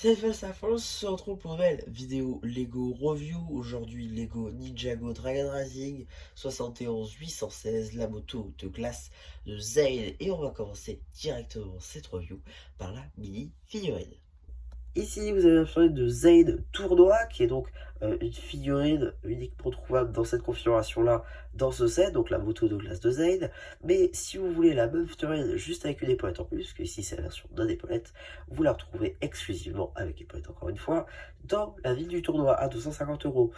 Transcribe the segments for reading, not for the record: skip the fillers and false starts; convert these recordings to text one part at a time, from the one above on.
C'est Falstaff, on se retrouve pour une nouvelle vidéo Lego Review. Aujourd'hui, Lego Ninjago Dragon Racing 71 816, la moto de glace de Zayn. Et on va commencer directement cette review par la mini figurine. Ici, vous avez la figurine de Zayn Tournoi, qui est donc une figurine uniquement trouvable dans cette configuration-là, dans ce set, donc la moto de glace de Zayn. Mais si vous voulez la même figurine juste avec une épaulette en plus, parce que ici c'est la version d'un épaulette, vous la retrouvez exclusivement avec épaulette encore une fois, dans la ville du tournoi à 250 €.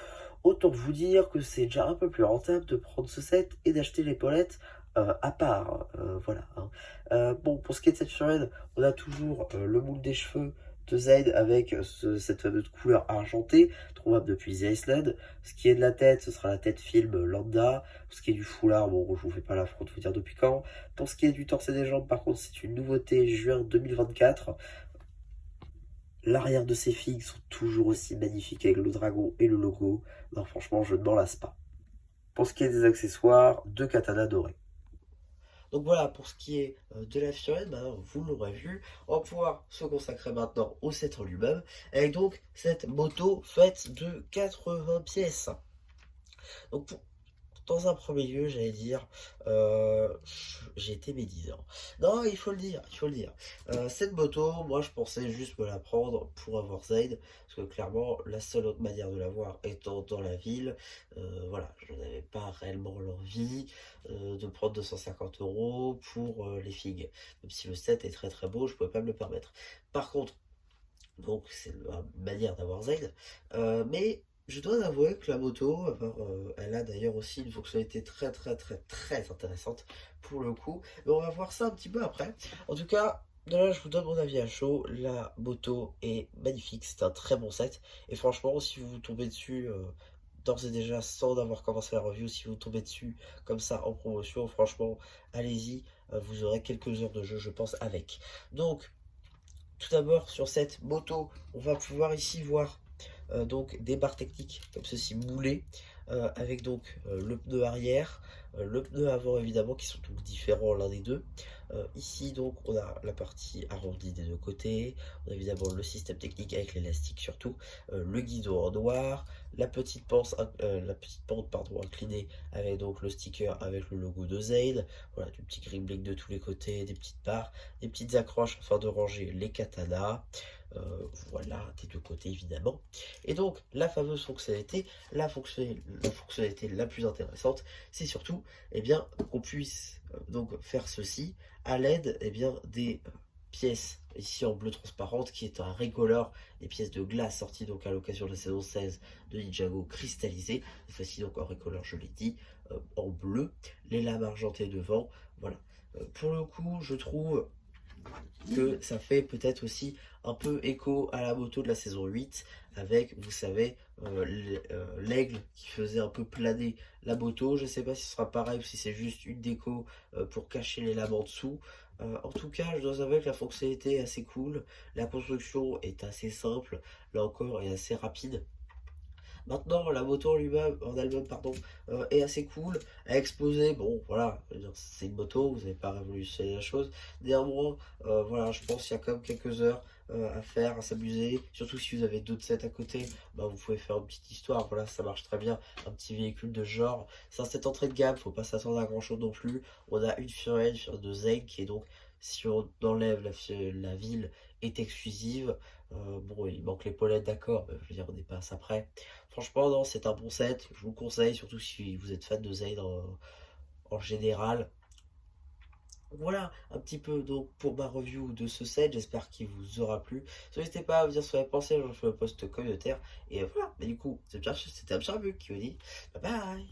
Autant vous dire que c'est déjà un peu plus rentable de prendre ce set et d'acheter l'épaulette à part. Voilà. Hein. Bon, pour ce qui est de cette figurine, on a toujours le moule des cheveux de Zayn avec cette fameuse couleur argentée, trouvable depuis The Iceland. Ce qui est de la tête, ce sera la tête film lambda. Pour ce qui est du foulard, bon, je vous fais pas l'affront de vous dire depuis quand. Pour ce qui est du torse et des jambes, par contre, c'est une nouveauté juin 2024. L'arrière de ces figues sont toujours aussi magnifiques avec le dragon et le logo. Non, franchement, je ne m'en lasse pas. Pour ce qui est des accessoires, deux katanas dorés. Donc voilà, pour ce qui est de la figurine, ben, vous l'aurez vu, on va pouvoir se consacrer maintenant au set en lui-même, avec donc cette moto faite de 80 pièces. Donc dans un premier lieu, j'allais dire, j'ai été médisant. Non, il faut le dire, il faut le dire. Cette moto, moi je pensais juste me la prendre pour avoir Zayn, parce que clairement, la seule autre manière de l'avoir étant dans la ville, voilà, je n'avais pas réellement l'envie de prendre 250 € pour les figues. Même si le set est très très beau, je ne pouvais pas me le permettre. Par contre, donc c'est la manière d'avoir Zayn. Mais je dois avouer que la moto, elle a d'ailleurs aussi une fonctionnalité très très très très intéressante pour le coup. Mais on va voir ça un petit peu après. En tout cas, là je vous donne mon avis à chaud. La moto est magnifique, c'est un très bon set. Et franchement, si vous tombez dessus, d'ores et déjà sans avoir commencé la review, si vous tombez dessus comme ça en promotion, franchement, allez-y. Vous aurez quelques heures de jeu, je pense, avec. Donc, tout d'abord, sur cette moto, on va pouvoir ici voir donc des barres techniques comme ceci moulées, avec donc le pneu arrière, le pneu avant évidemment qui sont donc différents l'un des deux. Ici donc on a la partie arrondie des deux côtés, on a évidemment le système technique avec l'élastique surtout, le guidon en noir, la petite pente pardon, inclinée avec donc le sticker avec le logo de Zayn, voilà du petit green de tous les côtés, des petites barres, des petites accroches afin de ranger les katanas. Voilà, des deux côtés évidemment. Et donc, la fameuse fonctionnalité, la fonctionnalité la plus intéressante, c'est surtout eh bien, qu'on puisse donc faire ceci à l'aide eh bien, des pièces ici en bleu transparente qui est un recolor, des pièces de glace sorties donc à l'occasion de la saison 16 de Ninjago cristallisées, cette fois-ci donc en recolor je l'ai dit, en bleu, les lames argentées devant, voilà. Pour le coup, je trouve que ça fait peut-être aussi un peu écho à la moto de la saison 8 avec, vous savez, l'aigle qui faisait un peu planer la moto. Je ne sais pas si ce sera pareil ou si c'est juste une déco pour cacher les lames en dessous. En tout cas, je dois avouer que la fonctionnalité est assez cool. La construction est assez simple, là encore, est assez rapide. Maintenant, la moto en elle-même, pardon, est assez cool à exposer. Bon, voilà, je veux dire, c'est une moto, vous n'avez pas révolutionné la chose. Néanmoins, voilà, je pense qu'il y a quand même quelques heures à faire, à s'amuser. Surtout si vous avez d'autres sets à côté, bah, vous pouvez faire une petite histoire. Voilà, ça marche très bien. Un petit véhicule de ce genre. C'est un set entrée de gamme, faut pas s'attendre à grand chose non plus. On a une Fiorella de Zeg qui est donc, si on enlève la ville, est exclusive. Bon, il manque l'épaulette, d'accord, je veux dire, on n'est pas à ça près. Franchement, non, c'est un bon set. Je vous le conseille, surtout si vous êtes fan de Zayn en général. Voilà un petit peu donc pour ma review de ce set. J'espère qu'il vous aura plu. N'hésitez pas à me dire ce que vous avez pensé. Je fais un post communautaire. Et voilà. Mais du coup, c'était un petit qui vous dit bye bye.